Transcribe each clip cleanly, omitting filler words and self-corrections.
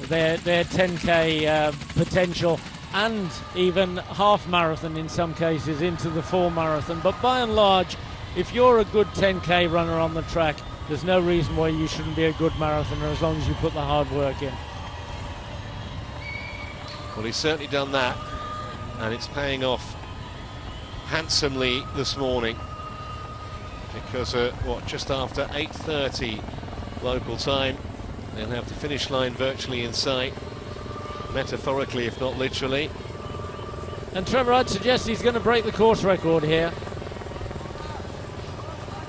their 10k potential, and even half marathon in some cases into the full marathon. But by and large, if you're a good 10k runner on the track, there's no reason why you shouldn't be a good marathoner as long as you put the hard work in. Well, he's certainly done that, and it's paying off handsomely this morning, because just after 8:30 local time, they'll have the finish line virtually in sight, metaphorically if not literally. And Trevor, I'd suggest he's going to break the course record here.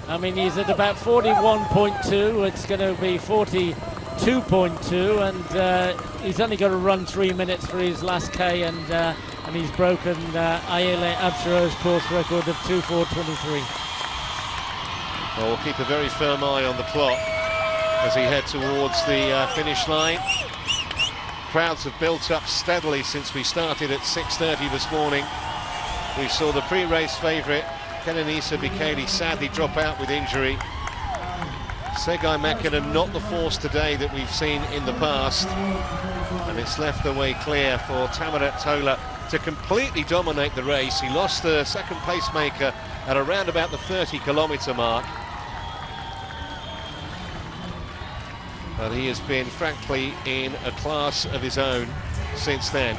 I mean, he's at about 41.2, it's going to be 42.2, and he's only got to run 3 minutes for his last K, and he's broken Ayele Abshiro's course record of 2:4:23. Well, we'll keep a very firm eye on the clock as he head towards the finish line. Crowds have built up steadily since we started at 6:30 this morning. We saw the pre-race favourite Kenenisa Bekele sadly drop out with injury. Segai Mekinen not the force today that we've seen in the past, and it's left the way clear for Tamirat Tola to completely dominate the race. He lost the second placemaker at around about the 30-kilometre mark, but he has been frankly in a class of his own since then.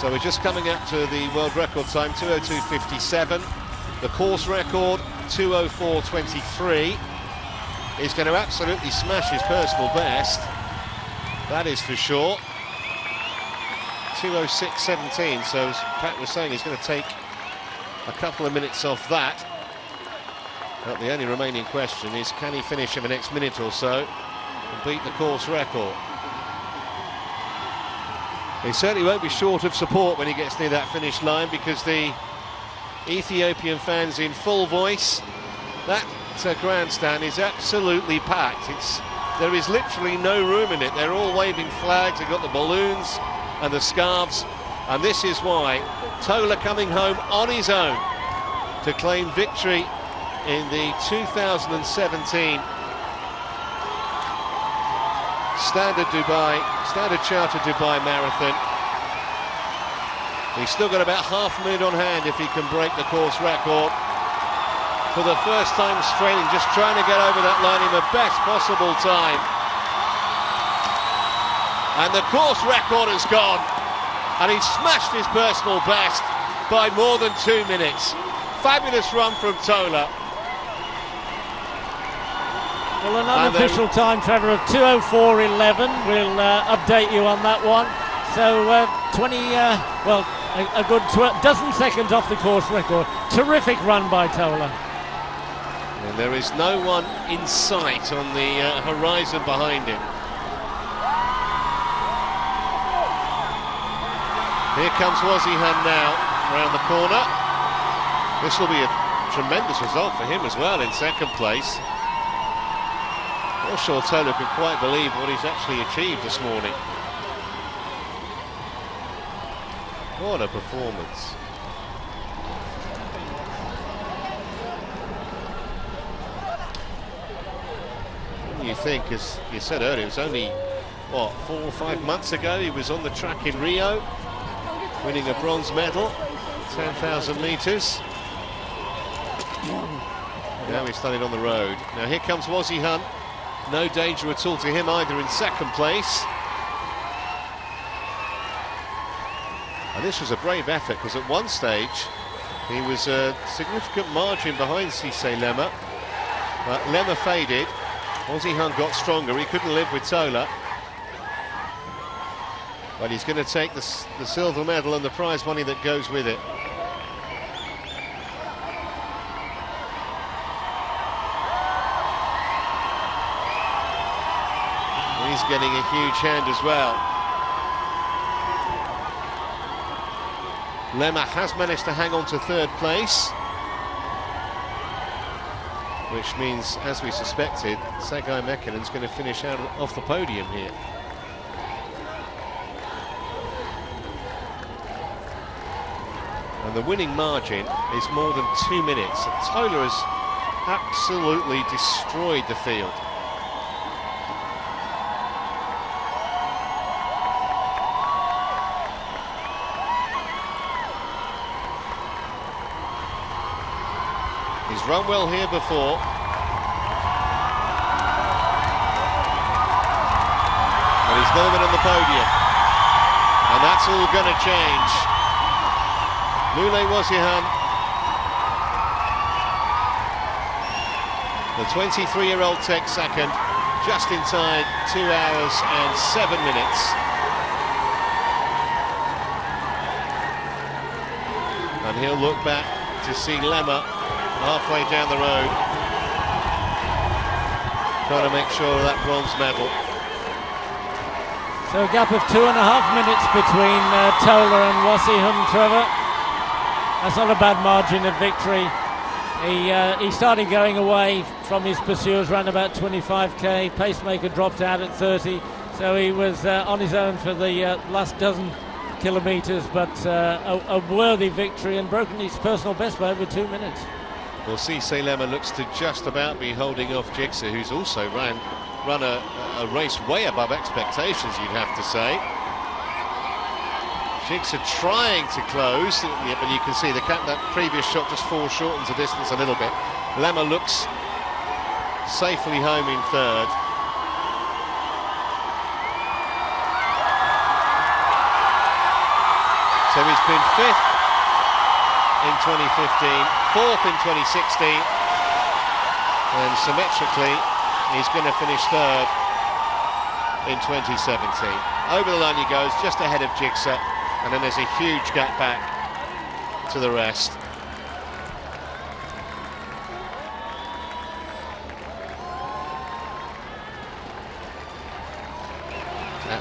So we're just coming up to the world record time, 2:02:57. The course record, 2:04:23. He's going to absolutely smash his personal best, that is for sure. 2:06:17, so as Pat was saying, he's going to take a couple of minutes off that. But the only remaining question is, can he finish in the next minute or so and beat the course record? He certainly won't be short of support when he gets near that finish line, because the Ethiopian fans in full voice, that grandstand is absolutely packed. There is literally no room in it. They're all waving flags, they've got the balloons and the scarves, and this is why Tola coming home on his own to claim victory in the 2017 Standard Chartered Dubai Marathon. He's still got about half a minute on hand if he can break the course record. For the first time straining, just trying to get over that line in the best possible time. And the course record has gone, and he's smashed his personal best by more than 2 minutes. Fabulous run from Tola. Well, an unofficial time, Trevor, of 2:04:11. We'll update you on that one. So a good dozen seconds off the course record. Terrific run by Tola. And there is no one in sight on the horizon behind him. Here comes Wazihan now around the corner. This will be a tremendous result for him as well in second place. Not sure Tola can quite believe what he's actually achieved this morning. What a performance. You think, as you said earlier, it was only, what, 4 or 5 months ago he was on the track in Rio, winning a bronze medal, 10,000 metres. Now he's started on the road. Now here comes Wazihan. No danger at all to him either in second place. And this was a brave effort, because at one stage he was a significant margin behind Cisse Lema, but Lema faded. Wazihan got stronger. He couldn't live with Tola, but he's going to take the silver medal and the prize money that goes with it. He's getting a huge hand as well. Lema has managed to hang on to third place, which means, as we suspected, Segai Mekinen's going to finish out off the podium here. And the winning margin is more than 2 minutes. Tola has absolutely destroyed the field. run well here before. But he's never been on the podium. And that's all going to change. Lule Wazihan, the 23-year-old takes second, just in time, 2 hours and 7 minutes. And he'll look back to see Lemma halfway down the road, trying to make sure of that bronze medal. So a gap of 2.5 minutes between Tola and Wazihan, Trevor. That's not a bad margin of victory. He started going away from his pursuers, ran about 25k. Pacemaker dropped out at 30, so he was on his own for the last dozen kilometres, but a worthy victory and broken his personal best by over 2 minutes. Well, Cisse Lemma looks to just about be holding off Jigsaw, who's also run a race way above expectations, you'd have to say. Jigsaw trying to close, yeah, but you can see that previous shot just foreshortens the distance a little bit. Lemma looks safely home in third. So he's been fifth in 2015, fourth in 2016, and symmetrically he's going to finish third in 2017. Over the line he goes, just ahead of Jigsaw, and then there's a huge gap back to the rest.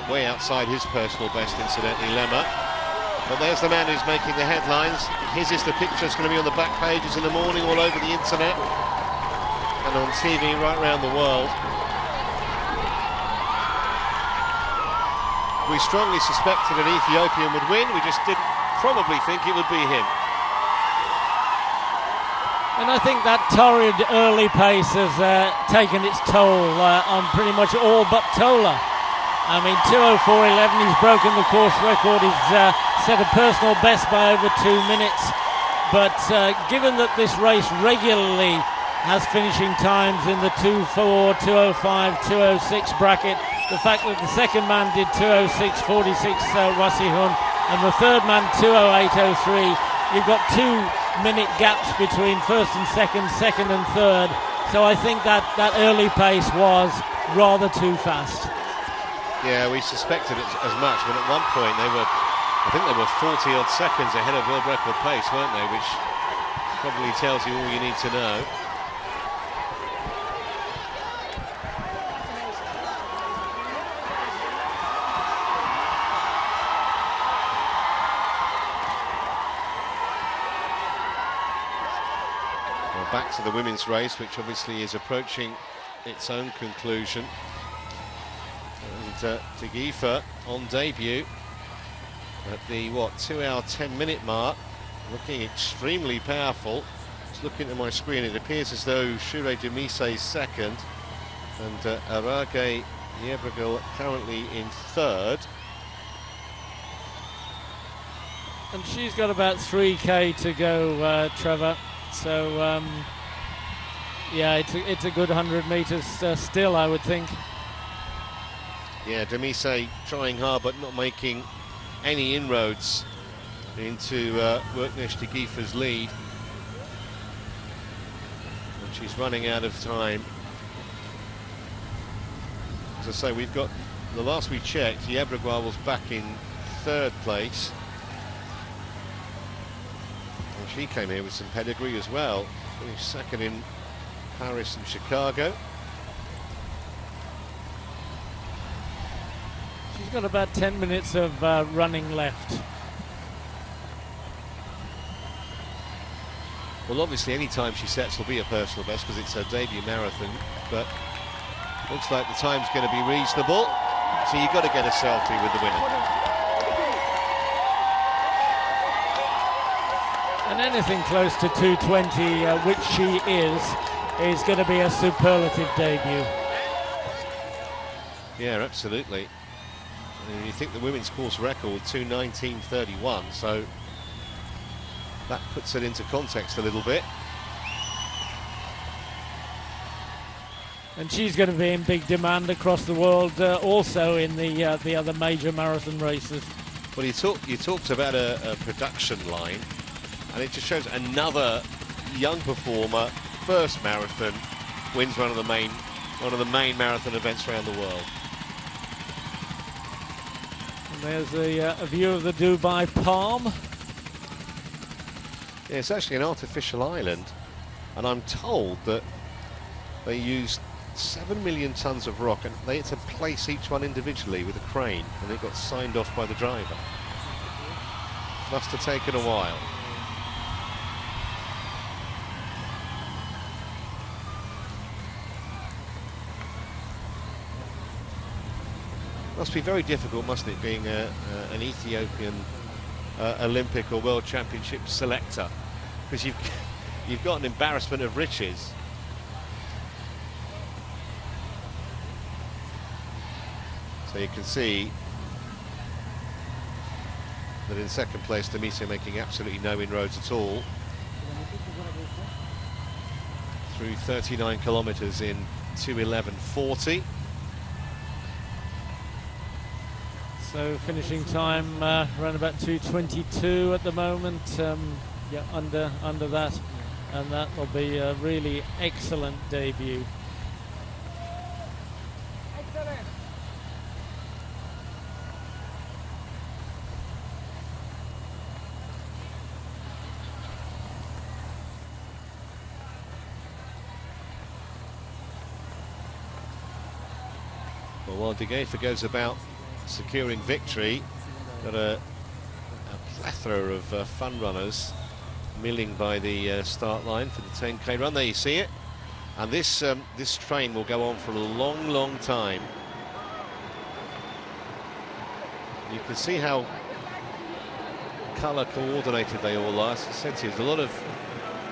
Way outside his personal best, incidentally, Lemma. But there's the man who's making the headlines. His is the picture that's going to be on the back pages in the morning, all over the internet and on TV right around the world. We strongly suspected an Ethiopian would win. We just didn't probably think it would be him. And I think that torrid early pace has taken its toll on pretty much all but Tola. I mean, 2:04.11, he's broken the course record, he's set a personal best by over 2 minutes. But given that this race regularly has finishing times in the 2:04, 2:05, 2:06 bracket, the fact that the second man did 2:06.46, Wazihan, and the third man 2:08.03, you've got 2 minute gaps between first and second, second and third. So I think that early pace was rather too fast. Yeah, we suspected it as much, but at one point I think they were 40 odd seconds ahead of world record pace, weren't they? Which probably tells you all you need to know. Well, back to the women's race, which obviously is approaching its own conclusion. And Tagifa on debut at the 2 hour 10 minute mark, looking extremely powerful. Just looking at my screen, it appears as though Shure Demise is second and Arage Yebrigel currently in third. And she's got about 3k to go, Trevor, so yeah, it's a good 100 metres still, I would think. Yeah, Demise trying hard but not making any inroads into Worknesh Tagifa's lead. And she's running out of time. As I say, we've got, the last we checked, Yebrigel was back in third place. And she came here with some pedigree as well. Finished second in Paris and Chicago. She's got about 10 minutes of running left. Well, obviously any time she sets will be a personal best because it's her debut marathon, but looks like the time's going to be reasonable, so you've got to get a selfie with the winner. And anything close to 2:20, which she is going to be a superlative debut. Yeah, absolutely. And you think the women's course record 2:19.31, so that puts it into context a little bit. And she's going to be in big demand across the world, also in the other major marathon races. Well, you talked about a production line, and it just shows another young performer, first marathon, wins one of the main marathon events around the world. And there's a view of the Dubai Palm. Yeah, it's actually an artificial island, and I'm told that they used 7 million tons of rock, and they had to place each one individually with a crane, and it got signed off by the driver. Must have taken a while. Must be very difficult, mustn't it, being an Ethiopian Olympic or World Championship selector, because you've got an embarrassment of riches. So you can see that in second place, Kenenisa making absolutely no inroads at all through 39 kilometres in 2:11:40. So finishing time around about 2:22 at the moment. Yeah, under that, and that will be a really excellent debut. Well, while De Geefer goes about securing victory, got a plethora of fun runners milling by the start line for the 10k run. There you see it, and this train will go on for a long time. You can see how colour coordinated they all are. As I said to you, there's a lot of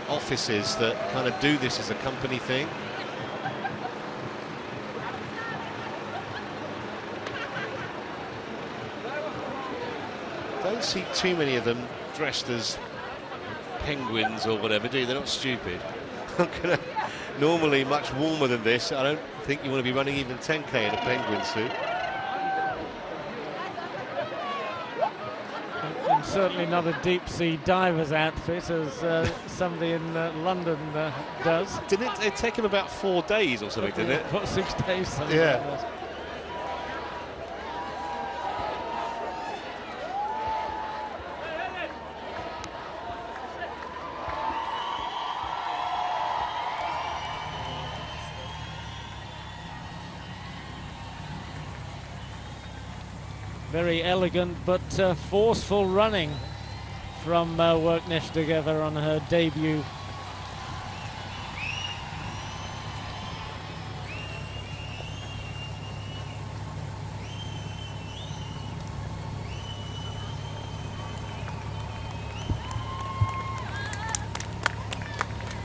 offices that kind of do this as a company thing. Don't see too many of them dressed as penguins or whatever, do you? They're not stupid. Normally much warmer than this. I don't think you want to be running even 10k in a penguin suit. And certainly not a deep sea diver's outfit, as somebody in London does. Didn't it take him about 4 days or something, didn't it? What, 6 days? Something Yeah. like that. Very elegant but forceful running from Worknesh De Geefer on her debut.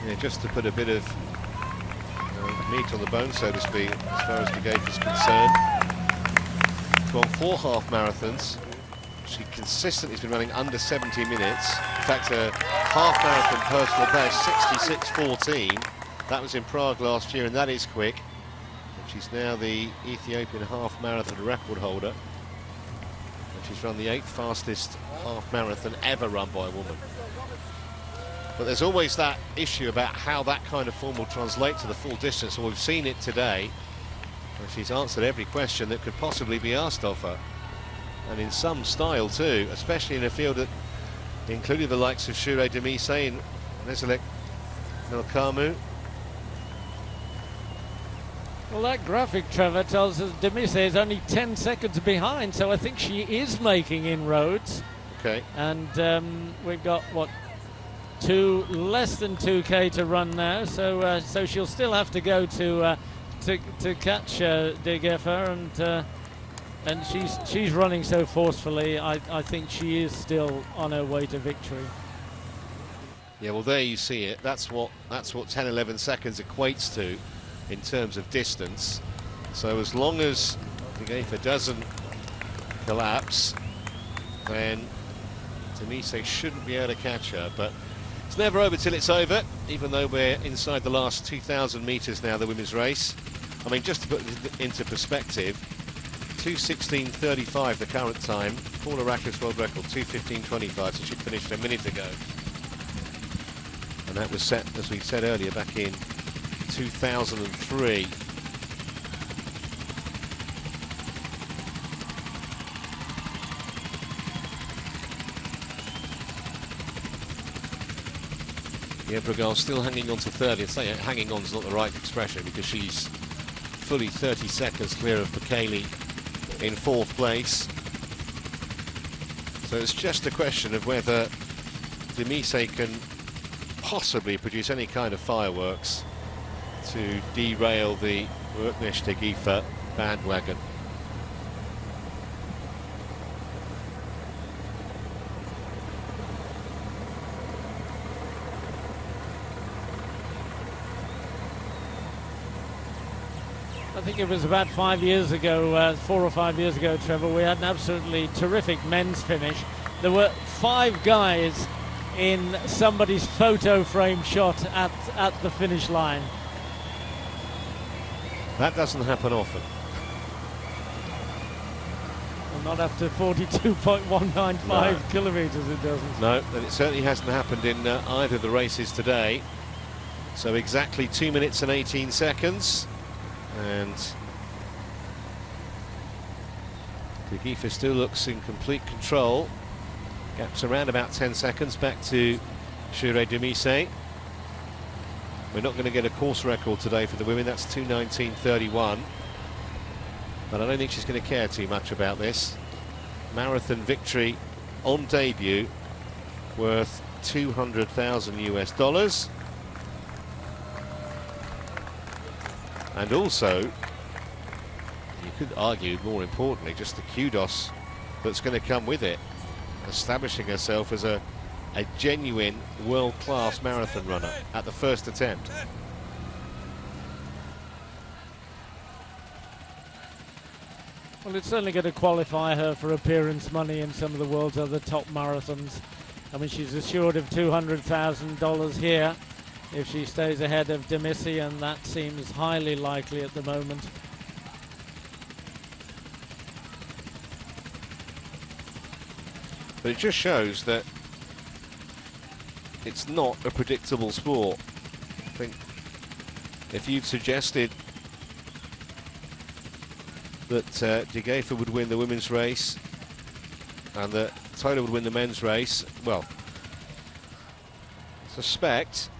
Yeah, just to put a bit of meat on the bone, so to speak, as far as De Geefer is concerned. Won 4 half marathons. She consistently has been running under 70 minutes. In fact, her half marathon personal best, 66:14. That was in Prague last year, and that is quick. And she's now the Ethiopian half marathon record holder. And she's run the 8th fastest half marathon ever run by a woman. But there's always that issue about how that kind of form will translate to the full distance, and we've seen it today. Well, she's answered every question that could possibly be asked of her, and in some style too, especially in a field that included the likes of Shure Demise and Nezalek Melkamu. Well, that graphic, Trevor, tells us Demise is only 10 seconds behind, so I think she is making inroads. Okay. And we've got, what, less than 2k to run now, so so she'll still have to go to catch De Geefer, and she's running so forcefully. I think she is still on her way to victory. Yeah, well, there you see it. That's what 10-11 seconds equates to in terms of distance. So as long as De Geefer doesn't collapse, then Kenenisa shouldn't be able to catch her. But it's never over till it's over, even though we're inside the last 2,000 metres now, the women's race. I mean, just to put it into perspective, 2:16.35 the current time. Paula Radcliffe's world record, 2:15.25, so she finished a minute ago. And that was set, as we said earlier, back in 2003. Yeah, Brugal still hanging on to 30. I'd say hanging on is not the right expression because she's fully 30 seconds clear of Bekele in 4th place. So it's just a question of whether Demise can possibly produce any kind of fireworks to derail the Worknesh Tegifa bandwagon. I think it was about 5 years ago, 4 or 5 years ago, Trevor, we had an absolutely terrific men's finish. There were 5 guys in somebody's photo frame shot at the finish line. That doesn't happen often. Well, not after 42.195 kilometres it doesn't. No, and it certainly hasn't happened in either of the races today. So exactly 2 minutes and 18 seconds. And Tegifa still looks in complete control. Gaps around about 10 seconds back to Shure Demise. We're not going to get a course record today for the women. That's 2:19.31. But I don't think she's going to care too much about this. Marathon victory on debut worth $200,000 US. And also, you could argue, more importantly, just the kudos that's going to come with it, establishing herself as a genuine world-class marathon runner at the first attempt. Well, it's certainly going to qualify her for appearance money in some of the world's other top marathons. I mean, she's assured of $200,000 here if she stays ahead of Demise, and that seems highly likely at the moment. But it just shows that it's not a predictable sport. I think if you'd suggested that Tegifa would win the women's race and that Taylor would win the men's race, well, I suspect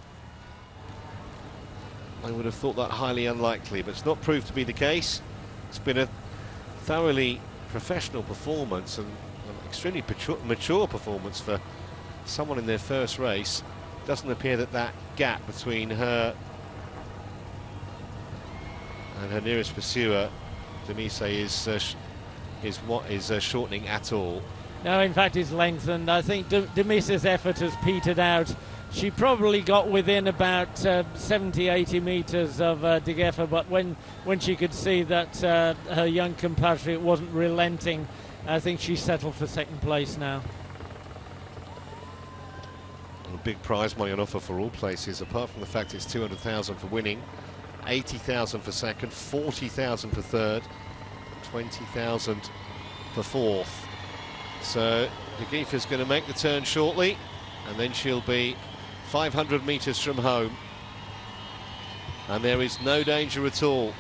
I would have thought that highly unlikely, but it's not proved to be the case. It's been a thoroughly professional performance and an extremely mature performance for someone in their first race. It doesn't appear that that gap between her and her nearest pursuer, Demise, is shortening at all. No, in fact, it's lengthened. I think Demise's effort has petered out. She probably got within about 70, 80 metres of Tegifa, but when she could see that her young compatriot wasn't relenting, I think she settled for second place now. A big prize money on offer for all places, apart from the fact it's 200,000 for winning, 80,000 for second, 40,000 for third, 20,000 for fourth. So Tegifa's going to make the turn shortly, and then she'll be 500 metres from home, and there is no danger at all.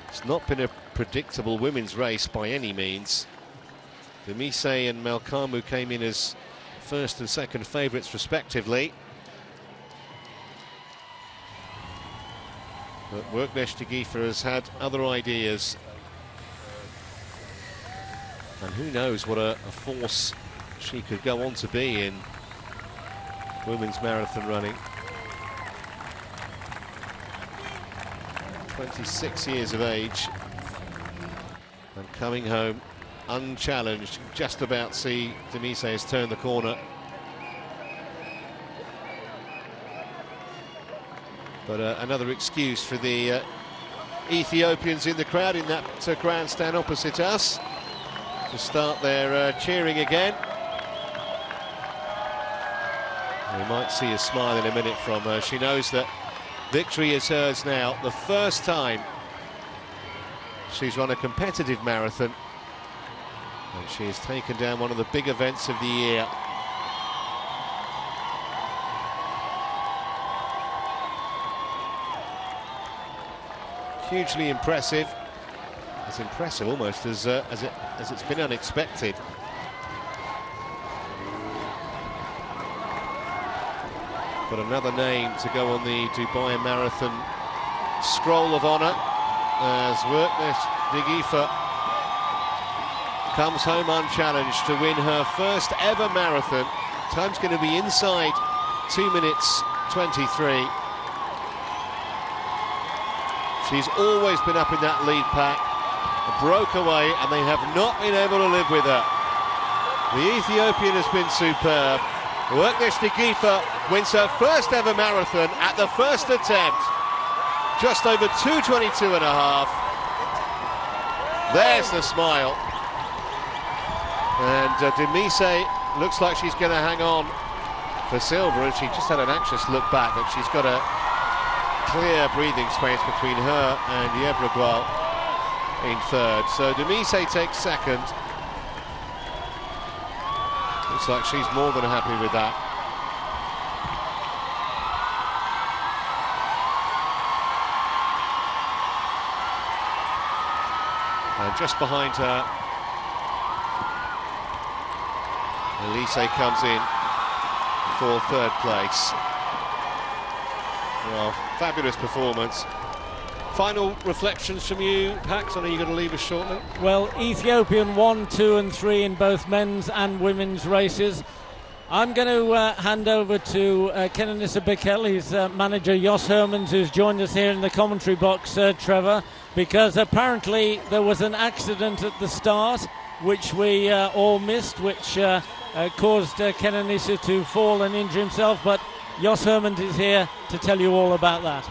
It's not been a predictable women's race by any means. Demise and Malkamu came in as first and second favourites respectively. But Worknesh Tegifa has had other ideas. And who knows what a force she could go on to be in women's marathon running. 26 years of age and coming home unchallenged. Just about see Demise has turned the corner. But another excuse for the Ethiopians in the crowd in that grandstand opposite us to start their cheering again. We might see a smile in a minute from her. She knows that victory is hers now. The first time she's run a competitive marathon, and she has taken down one of the big events of the year. Hugely impressive. As impressive almost as it's been unexpected. But another name to go on the Dubai Marathon scroll of honour as Workness Digifa comes home unchallenged to win her first ever marathon. Time's going to be inside 2 minutes 23. She's always been up in that lead pack, broke away, and they have not been able to live with her. The Ethiopian has been superb. Workness Digifa wins her first ever marathon at the first attempt. Just over 2:22.5. There's the smile. And Kenenisa looks like she's going to hang on for silver, and she just had an anxious look back, but she's got a clear breathing space between her and Yebregwal in third. So Kenenisa takes second. Looks like she's more than happy with that. And just behind her, Elise comes in for third place. Well, fabulous performance. Final reflections from you, Pax? I know you're going to leave us shortly. Well, Ethiopian 1, 2 and 3 in both men's and women's races. I'm going to hand over to Kenenisa Bekele's manager, Jos Hermans, who's joined us here in the commentary box, Trevor, because apparently there was an accident at the start, which we all missed, which caused Kenenisa to fall and injure himself, but Jos Hermans is here to tell you all about that.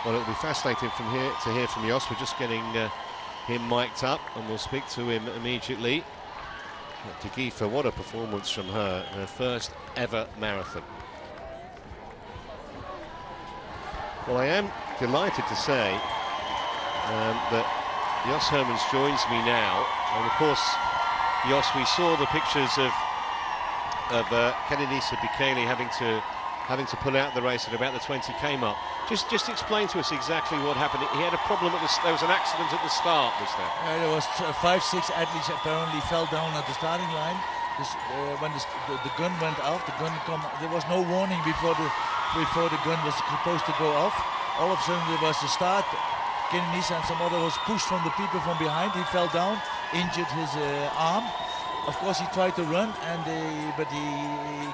Well, it'll be fascinating from here to hear from Jos. We're just getting him mic'd up, and we'll speak to him immediately. Digifa, what a performance from her first ever marathon. Well, I am delighted to say that Jos Hermans joins me now, and of course, Jos, we saw the pictures of Kenenisa Bekele having to pull out the race at about the 20k mark. Just explain to us exactly what happened. He had a problem there was an accident at the start, was there? There was 5-6 athletes apparently fell down at the starting line. When the gun went off, there was no warning before the gun was supposed to go off. All of a sudden there was a start. Kenenisa and some other was pushed from the people from behind. He fell down, injured his arm. Of course, he tried to run, but he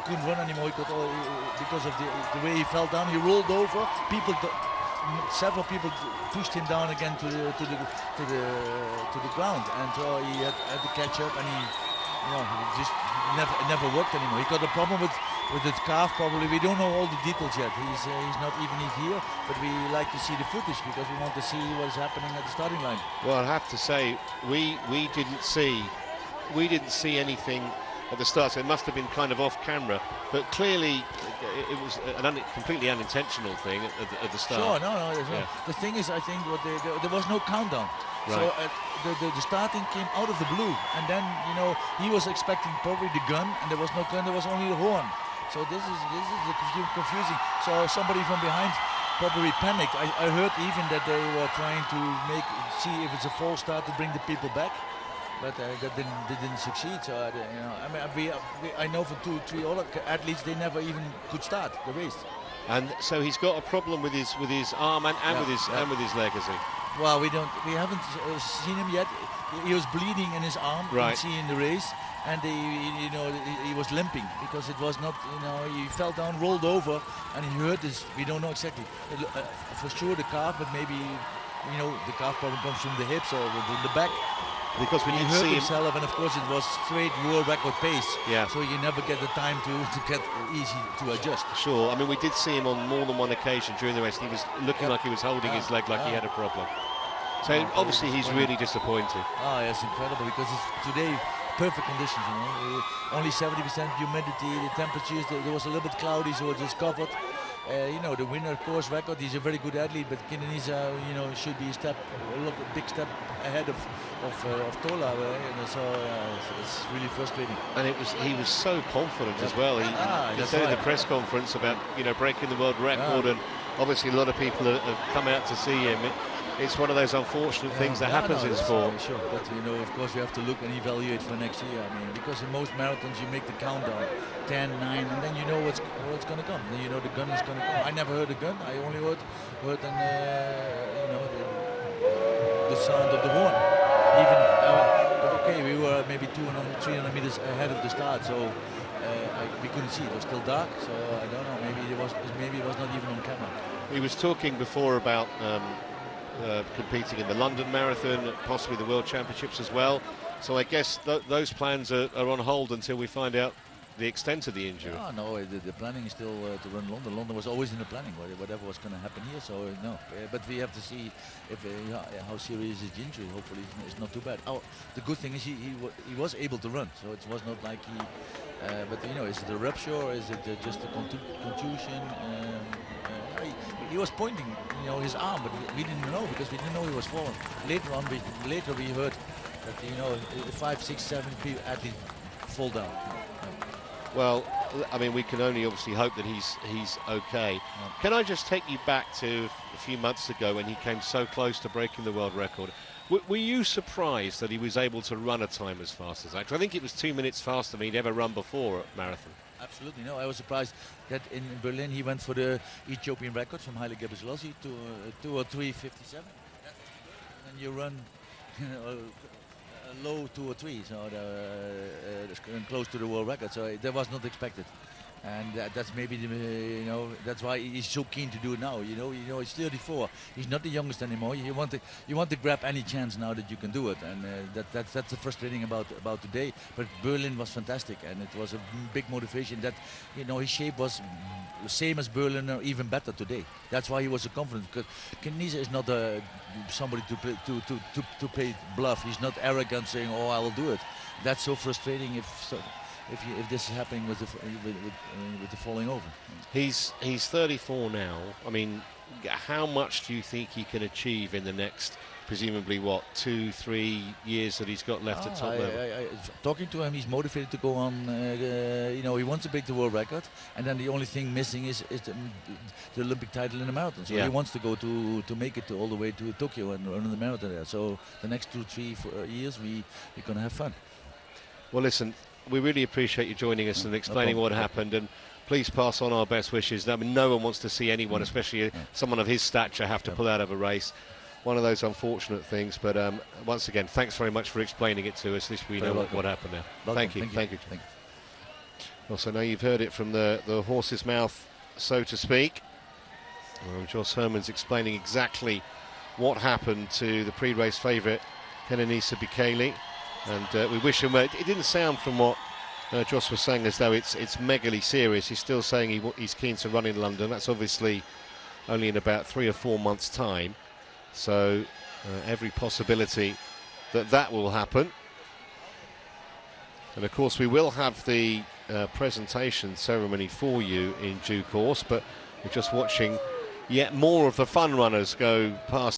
couldn't run anymore because of the way he fell down. He rolled over. Several people pushed him down again to the ground, and so he had to catch up, and he just never worked anymore. He got a problem with his calf, probably. We don't know all the details yet. He's not even here, but we like to see the footage because we want to see what is happening at the starting line. Well, I have to say, we didn't see anything at the start, so it must have been kind of off camera, but clearly it was a completely unintentional thing at the start. Sure, no. The thing is, I think there was no countdown. Right. So the starting came out of the blue, and then he was expecting probably the gun, and there was no gun, there was only the horn. So this is confusing. So somebody from behind probably panicked. I heard even that they were trying to see if it's a false start to bring the people back. But that didn't succeed. So I know for 2-3 other athletes, they never even could start the race. And so he's got a problem with his arm and with his leg, has he? Well, we haven't seen him yet. He was bleeding in his arm. Right. See in the race, and he was limping because it was not. He fell down, rolled over, and he hurt his. We don't know exactly. For sure the calf, but maybe the calf problem comes from the hips or the back. Because when he you hurt see himself, and of course it was straight world record pace. Yeah. So you never get the time to get easy to adjust. Sure. I mean, we did see him on more than one occasion during the race. He was looking like he was holding his leg like he had a problem. So obviously he's really disappointed. Oh, yes, incredible, because it's today perfect conditions, you know. Only 70% humidity, the temperatures, there was a little bit cloudy, so it was covered. You know, the winner course record, he's a very good athlete, but Kenenisa, you know, should be a big step ahead of Tola, so it's really frustrating. And he was so confident as well. He said in the press conference about, you know, breaking the world record, and obviously a lot of people have come out to see him. It's one of those unfortunate things that happens in sport. Sure, but you know, of course, we have to look and evaluate for next year. I mean, because in most marathons you make the countdown, 10, 9, and then you know what's going to come. Then you know the gun is going to come. I never heard a gun. I only heard an, you know, the sound of the horn. Even, but okay, we were maybe 200, 300 meters ahead of the start, so we couldn't see. It was still dark, so I don't know. Maybe it was not even on camera. He was talking before about competing in the London Marathon, possibly the World Championships as well. So I guess those plans are on hold until we find out the extent of the injury. Oh, no, the planning is still to run London. London was always in the planning, whatever was going to happen here. So no, but we have to see if how serious is the injury. Hopefully, it's not too bad. The good thing is he was able to run, so it was not like he. But you know, is it a rupture or is it just a contusion? He was pointing, you know, his arm, but we didn't know because we didn't know he was falling. Later we heard that, you know, 5, 6, 7 people athletes fall down. Well, I mean, we can only obviously hope that he's okay. Yeah. Can I just take you back to a few months ago when he came so close to breaking the world record? Were you surprised that he was able to run a time as fast as that? 'Cause I think it was 2 minutes faster than he'd ever run before at marathon. Absolutely, no. I was surprised that in Berlin he went for the Ethiopian record from Haile Gebrselassie to 2:03:57. And you run, you know, a low 2:03, so close to the world record. So that was not expected, and that's maybe you know, that's why he's so keen to do it now. You know, he's 34. He's not the youngest anymore. You want to grab any chance now that you can do it, and that's the frustrating about today. But Berlin was fantastic, and it was a big motivation. That, you know, his shape was the same as Berlin or even better today. That's why he was so confident. Because Kenenisa is not somebody to play bluff. He's not arrogant, saying, "Oh, I will do it." That's so frustrating if this is happening with the falling over. He's 34 now. I mean, how much do you think he can achieve in the next, presumably, what, 2-3 years that he's got left at top level? Talking to him, he's motivated to go on. You know, he wants to break the world record, and then the only thing missing is the Olympic title in the marathon. So he wants to go to make it all the way to Tokyo and run the marathon there. So the next 2, 3, 4 years, we're going to have fun. Well, listen, we really appreciate you joining us and explaining what happened, and please pass on our best wishes. I mean, no one wants to see anyone, especially someone of his stature, have to pull out of a race. One of those unfortunate things, but once again, thanks very much for explaining it to us. At least we know what happened there. Thank you. Well, so now you've heard it from the horse's mouth, so to speak. Jos Herman's explaining exactly what happened to the pre-race favourite, Kenenisa Bekele. And we wish him well. It didn't sound from what Jos was saying as though it's megally serious. He's still saying he's keen to run in London. That's obviously only in about 3 or 4 months' time. So every possibility that will happen. And of course we will have the presentation ceremony for you in due course, but we're just watching yet more of the fun runners go past